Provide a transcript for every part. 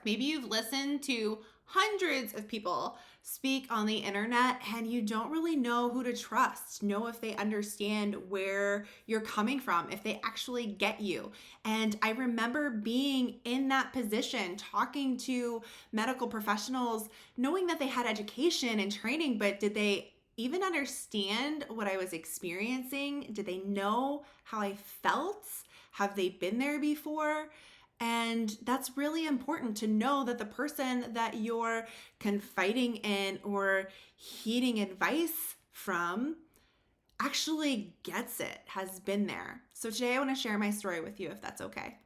Maybe you've listened to hundreds of people speak on the internet and you don't really know who to trust, know if they understand where you're coming from, if they actually get you. And I remember being in that position, talking to medical professionals, knowing that they had education and training, but did they even understand what I was experiencing? Did they know how I felt? Have they been there before? And that's really important to know that the person that you're confiding in or heeding advice from actually gets it, has been there. So today I want to share my story with you, if that's okay.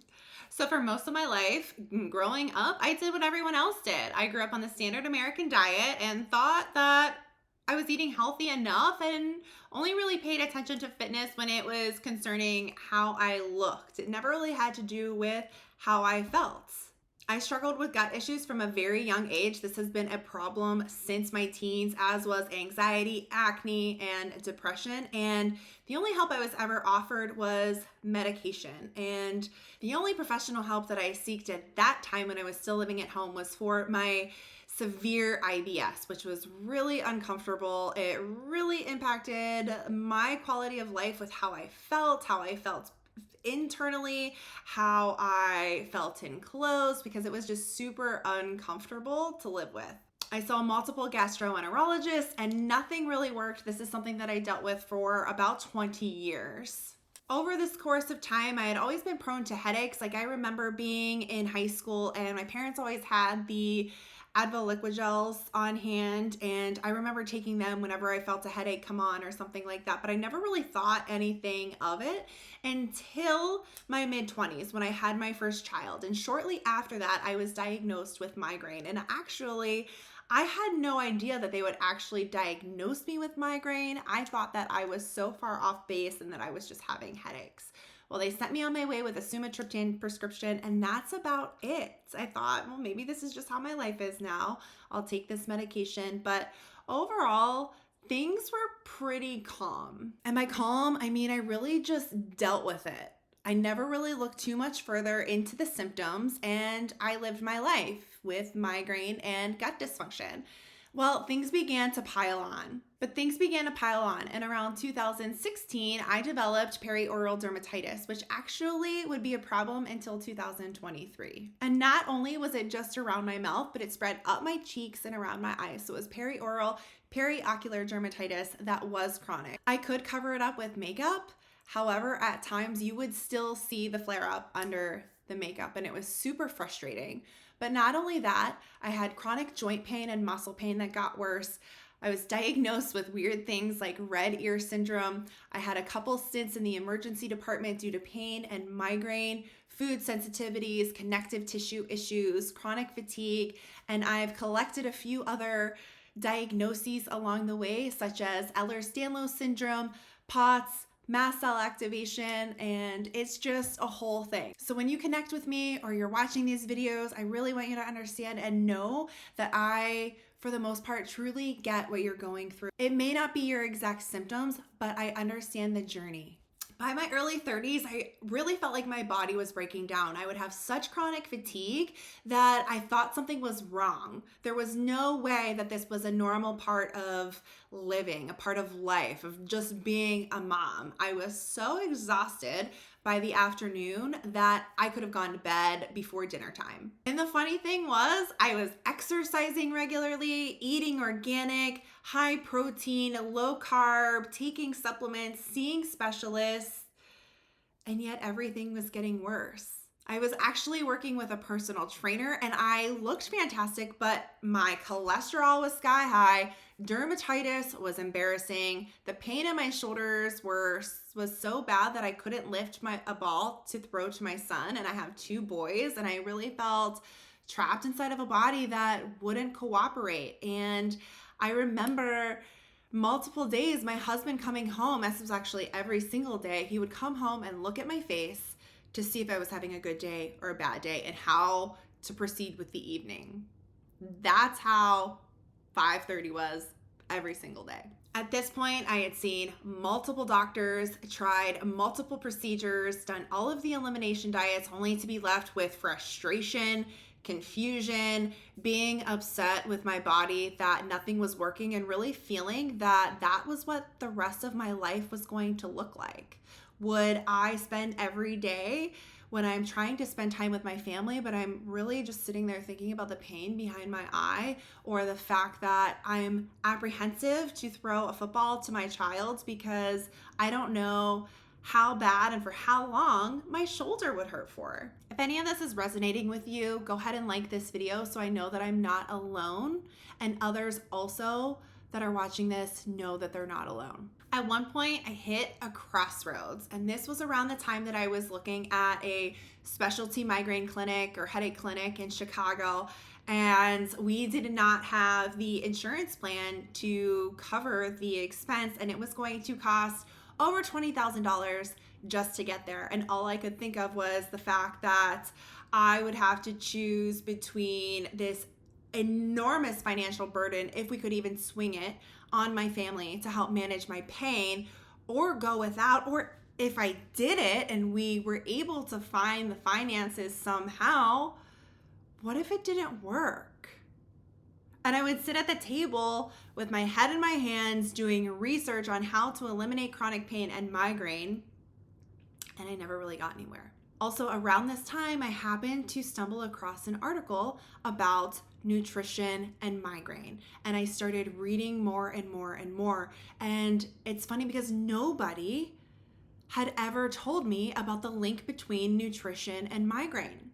So for most of my life, growing up, I did what everyone else did. I grew up on the standard American diet and thought that I was eating healthy enough and only really paid attention to fitness when it was concerning how I looked. It never really had to do with how I felt. I struggled with gut issues from a very young age. This has been a problem since my teens, as was anxiety, acne, and depression. And the only help I was ever offered was medication. And the only professional help that I sought at that time when I was still living at home was for my severe IBS, which was really uncomfortable. It really impacted my quality of life with how I felt internally, how I felt in clothes, because it was just super uncomfortable to live with. I saw multiple gastroenterologists and nothing really worked. This is something that I dealt with for about 20 years. Over this course of time, I had always been prone to headaches. Like, I remember being in high school and my parents always had the Advil liquid gels on hand, and I remember taking them whenever I felt a headache come on or something like that, but I never really thought anything of it until my mid-20s when I had my first child. And shortly after that, I was diagnosed with migraine. And actually, I had no idea that they would actually diagnose me with migraine. I thought that I was so far off base and that I was just having headaches. Well, they sent me on my way with a sumatriptan prescription, and that's about it. I thought, well, maybe this is just how my life is now. I'll take this medication. But overall, things were pretty calm. And by calm, I mean I really just dealt with it. I never really looked too much further into the symptoms, and I lived my life with migraine and gut dysfunction. Well, things began to pile on. And around 2016, I developed perioral dermatitis, which actually would be a problem until 2023. And not only was it just around my mouth, but it spread up my cheeks and around my eyes. So it was perioral, periocular dermatitis that was chronic. I could cover it up with makeup. However, at times you would still see the flare up under the makeup, and it was super frustrating. But not only that, I had chronic joint pain and muscle pain that got worse. I was diagnosed with weird things like red ear syndrome. I had a couple stints in the emergency department due to pain and migraine, food sensitivities, connective tissue issues, chronic fatigue, and I've collected a few other diagnoses along the way, such as Ehlers-Danlos syndrome, POTS, mast cell activation, and it's just a whole thing. So when you connect with me or you're watching these videos, I really want you to understand and know that I, for the most part, truly get what you're going through. It may not be your exact symptoms, but I understand the journey. By my early 30s, I really felt like my body was breaking down. I would have such chronic fatigue that I thought something was wrong. There was no way that this was a normal part of living, a part of life, of just being a mom. I was so exhausted by the afternoon that I could have gone to bed before dinner time. And the funny thing was, I was exercising regularly, eating organic, high protein, low carb, taking supplements, seeing specialists, and yet everything was getting worse. I was actually working with a personal trainer and I looked fantastic, but my cholesterol was sky high, dermatitis was embarrassing, the pain in my shoulders was so bad that I couldn't lift a ball to throw to my son, and I have 2 boys, and I really felt trapped inside of a body that wouldn't cooperate. And I remember multiple days my husband coming home, this was actually every single day, he would come home and look at my face to see if I was having a good day or a bad day and how to proceed with the evening. That's how 5:30 was every single day. At this point, I had seen multiple doctors, tried multiple procedures, done all of the elimination diets, only to be left with frustration, confusion, being upset with my body that nothing was working, and really feeling that that was what the rest of my life was going to look like. Would I spend every day when I'm trying to spend time with my family, but I'm really just sitting there thinking about the pain behind my eye, or the fact that I'm apprehensive to throw a football to my child because I don't know how bad and for how long my shoulder would hurt for. If any of this is resonating with you, go ahead and like this video so I know that I'm not alone, and others also that are watching this know that they're not alone. At one point, I hit a crossroads, and this was around the time that I was looking at a specialty migraine clinic or headache clinic in Chicago, and we did not have the insurance plan to cover the expense, and it was going to cost over $20,000 just to get there. And all I could think of was the fact that I would have to choose between this enormous financial burden, if we could even swing it, on my family to help manage my pain, or go without, or if I did it and we were able to find the finances somehow, what if it didn't work? And I would sit at the table with my head in my hands doing research on how to eliminate chronic pain and migraine, and I never really got anywhere. Also, around this time, I happened to stumble across an article about nutrition and migraine, and I started reading more and more and more. And it's funny because nobody had ever told me about the link between nutrition and migraine.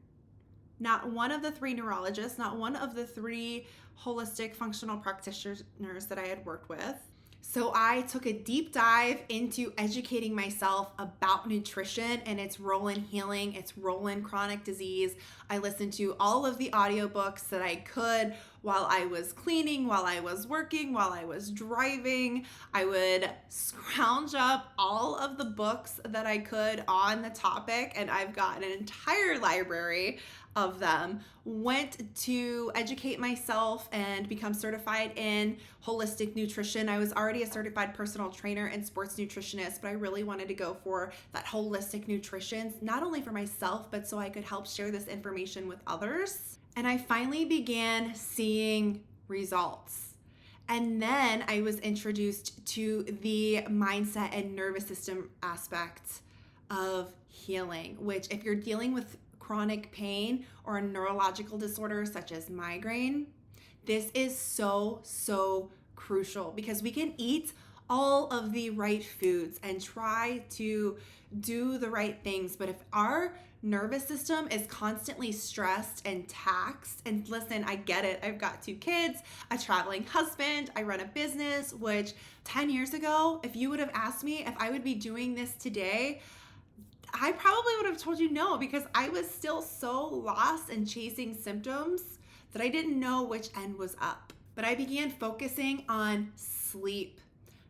Not one of the 3 neurologists, not one of the 3 holistic functional practitioners that I had worked with. So I took a deep dive into educating myself about nutrition and its role in healing, its role in chronic disease. I listened to all of the audiobooks that I could while I was cleaning, while I was working, while I was driving. I would scrounge up all of the books that I could on the topic, and I've got an entire library of them. Went to educate myself and become certified in holistic nutrition. I was already a certified personal trainer and sports nutritionist, but I really wanted to go for that holistic nutrition, not only for myself, but so I could help share this information with others. And I finally began seeing results. And then I was introduced to the mindset and nervous system aspect of healing, which, if you're dealing with chronic pain or a neurological disorder such as migraine, this is so crucial, because we can eat all of the right foods and try to do the right things, but if our nervous system is constantly stressed and taxed, and listen, I get it. I've got 2 kids, a traveling husband, I run a business, which 10 years ago, if you would have asked me if I would be doing this today, I probably would have told you no, because I was still so lost and chasing symptoms that I didn't know which end was up. But I began focusing on sleep,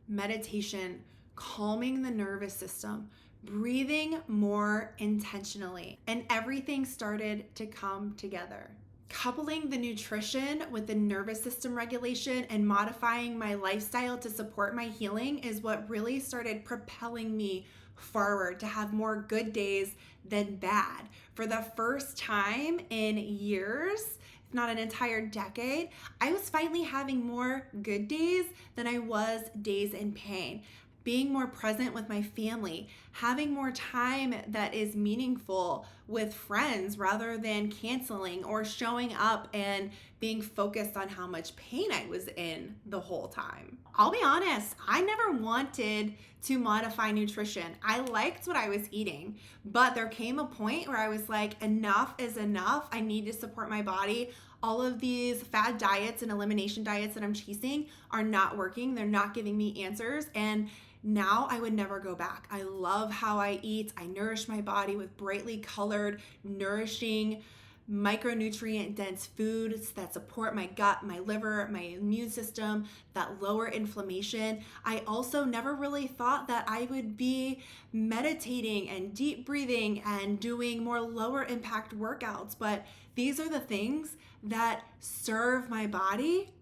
meditation, calming the nervous system, breathing more intentionally, and everything started to come together. Coupling the nutrition with the nervous system regulation and modifying my lifestyle to support my healing is what really started propelling me forward to have more good days than bad. For the first time in years, if not an entire decade, I was finally having more good days than I was days in pain. Being more present with my family, having more time that is meaningful with friends rather than canceling or showing up and being focused on how much pain I was in the whole time. I'll be honest, I never wanted to modify nutrition. I liked what I was eating, but there came a point where I was like, enough is enough. I need to support my body. All of these fad diets and elimination diets that I'm chasing are not working. They're not giving me answers. And now I would never go back. I love how I eat. I nourish my body with brightly colored, nourishing, micronutrient dense foods that support my gut, my liver, my immune system, that lower inflammation. I also never really thought that I would be meditating and deep breathing and doing more lower impact workouts, but these are the things that serve my body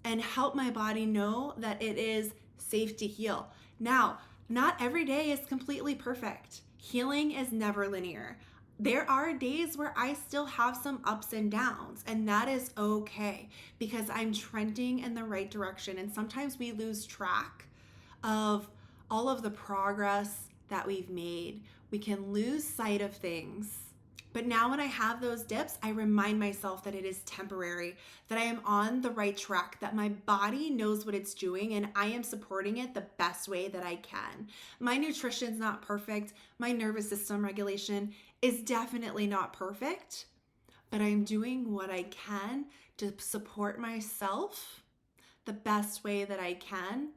and help my body know that it is safe to heal. Now, not every day is completely perfect. Healing is never linear. There are days where I still have some ups and downs, and that is okay because I'm trending in the right direction. And sometimes we lose track of all of the progress that we've made. We can lose sight of things. But now, when I have those dips, I remind myself that it is temporary, that I am on the right track, that my body knows what it's doing, and I am supporting it the best way that I can. My nutrition's not perfect. My nervous system regulation is definitely not perfect, but I'm doing what I can to support myself the best way that I can.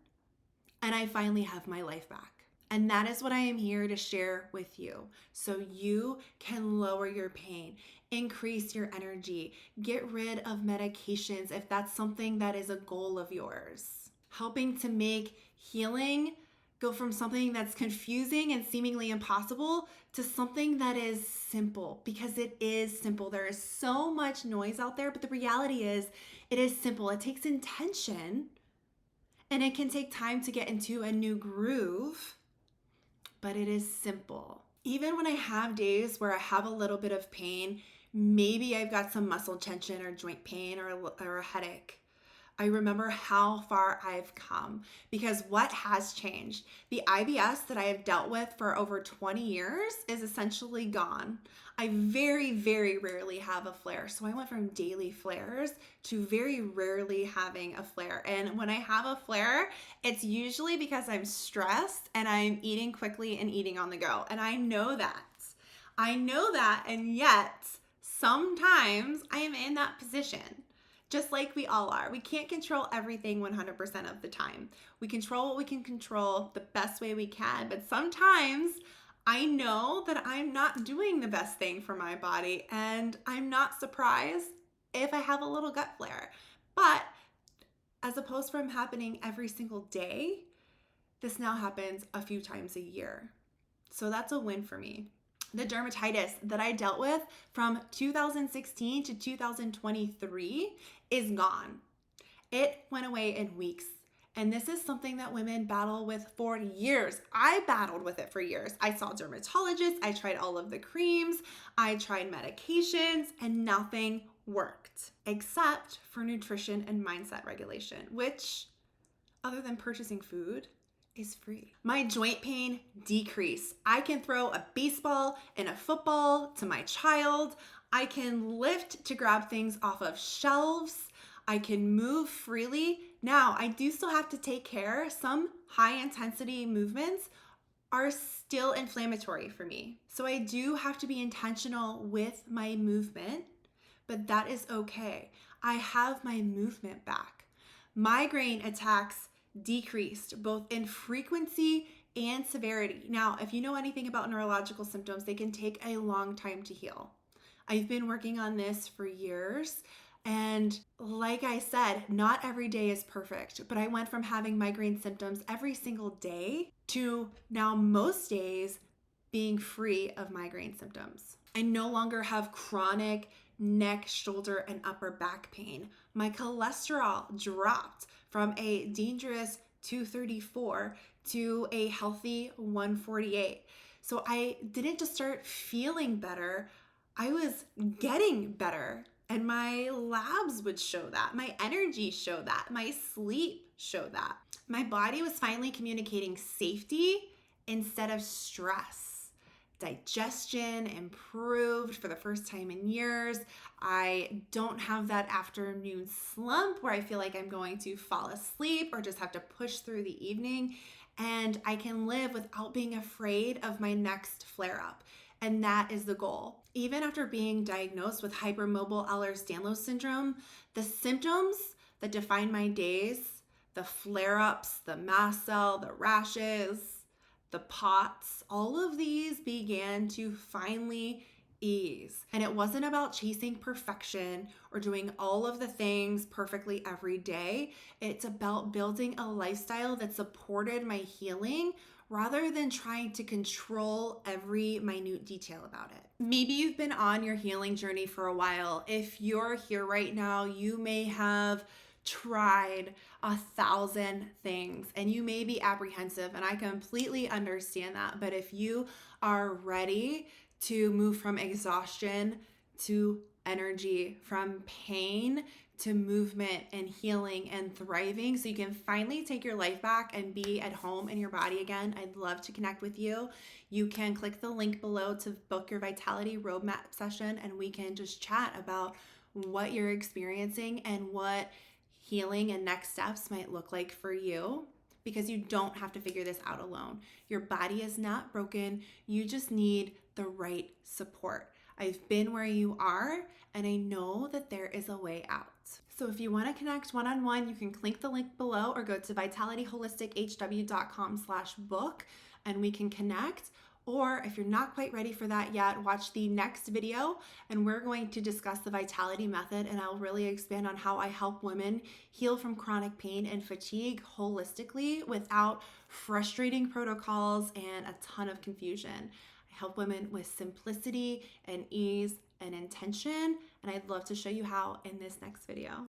And I finally have my life back. And that is what I am here to share with you. So you can lower your pain, increase your energy, get rid of medications if that's something that is a goal of yours. Helping to make healing go from something that's confusing and seemingly impossible to something that is simple, because it is simple. There is so much noise out there, but the reality is it is simple. It takes intention and it can take time to get into a new groove, but it is simple. Even when I have days where I have a little bit of pain, maybe I've got some muscle tension or joint pain or a headache, I remember how far I've come, because what has changed? The IBS that I have dealt with for over 20 years is essentially gone. I very, very rarely have a flare. So I went from daily flares to very rarely having a flare. And when I have a flare, it's usually because I'm stressed and I'm eating quickly and eating on the go. And I know that. And yet sometimes I am in that position. Just like we all are. We can't control everything 100% of the time. We control what we can control the best way we can, but sometimes I know that I'm not doing the best thing for my body, and I'm not surprised if I have a little gut flare. But as opposed from happening every single day, this now happens a few times a year. So that's a win for me. The dermatitis that I dealt with from 2016 to 2023 is gone. It went away in weeks. And this is something that women battle with for years. I battled with it for years. I saw dermatologists. I tried all of the creams. I tried medications, and nothing worked except for nutrition and mindset regulation, which, other than purchasing food, is free. My joint pain decreased. I can throw a baseball and a football to my child. I can lift to grab things off of shelves. I can move freely. Now, I do still have to take care. Some high intensity movements are still inflammatory for me. So I do have to be intentional with my movement, but that is okay. I have my movement back. Migraine attacks decreased both in frequency and severity. Now, if you know anything about neurological symptoms, they can take a long time to heal. I've been working on this for years. And like I said, not every day is perfect, but I went from having migraine symptoms every single day to now most days being free of migraine symptoms. I no longer have chronic neck, shoulder, and upper back pain. My cholesterol dropped from a dangerous 234 to a healthy 148. So I didn't just start feeling better, I was getting better. And my labs would show that. My energy showed that. My sleep showed that. My body was finally communicating safety instead of stress. Digestion improved for the first time in years. I don't have that afternoon slump where I feel like I'm going to fall asleep or just have to push through the evening. And I can live without being afraid of my next flare up. And that is the goal. Even after being diagnosed with hypermobile Ehlers-Danlos syndrome, the symptoms that define my days, the flare-ups, the mast cell, the rashes, the POTS, all of these began to finally ease. And it wasn't about chasing perfection or doing all of the things perfectly every day. It's about building a lifestyle that supported my healing rather than trying to control every minute detail about it. Maybe you've been on your healing journey for a while. If you're here right now, you may have tried 1,000 things and you may be apprehensive, and I completely understand that. But if you are ready to move from exhaustion to energy, from pain to movement and healing and thriving, so you can finally take your life back and be at home in your body again. I'd love to connect with you. You can click the link below to book your Vitality Roadmap session, and we can just chat about what you're experiencing and what healing and next steps might look like for you, because you don't have to figure this out alone. Your body is not broken. You just need the right support. I've been where you are, and I know that there is a way out. So if you want to connect one-on-one, you can click the link below or go to vitalityholistichw.com/book and we can connect. Or if you're not quite ready for that yet, watch the next video and we're going to discuss the Vitality Method, and I'll really expand on how I help women heal from chronic pain and fatigue holistically without frustrating protocols and a ton of confusion. I help women with simplicity and ease and intention, and I'd love to show you how in this next video.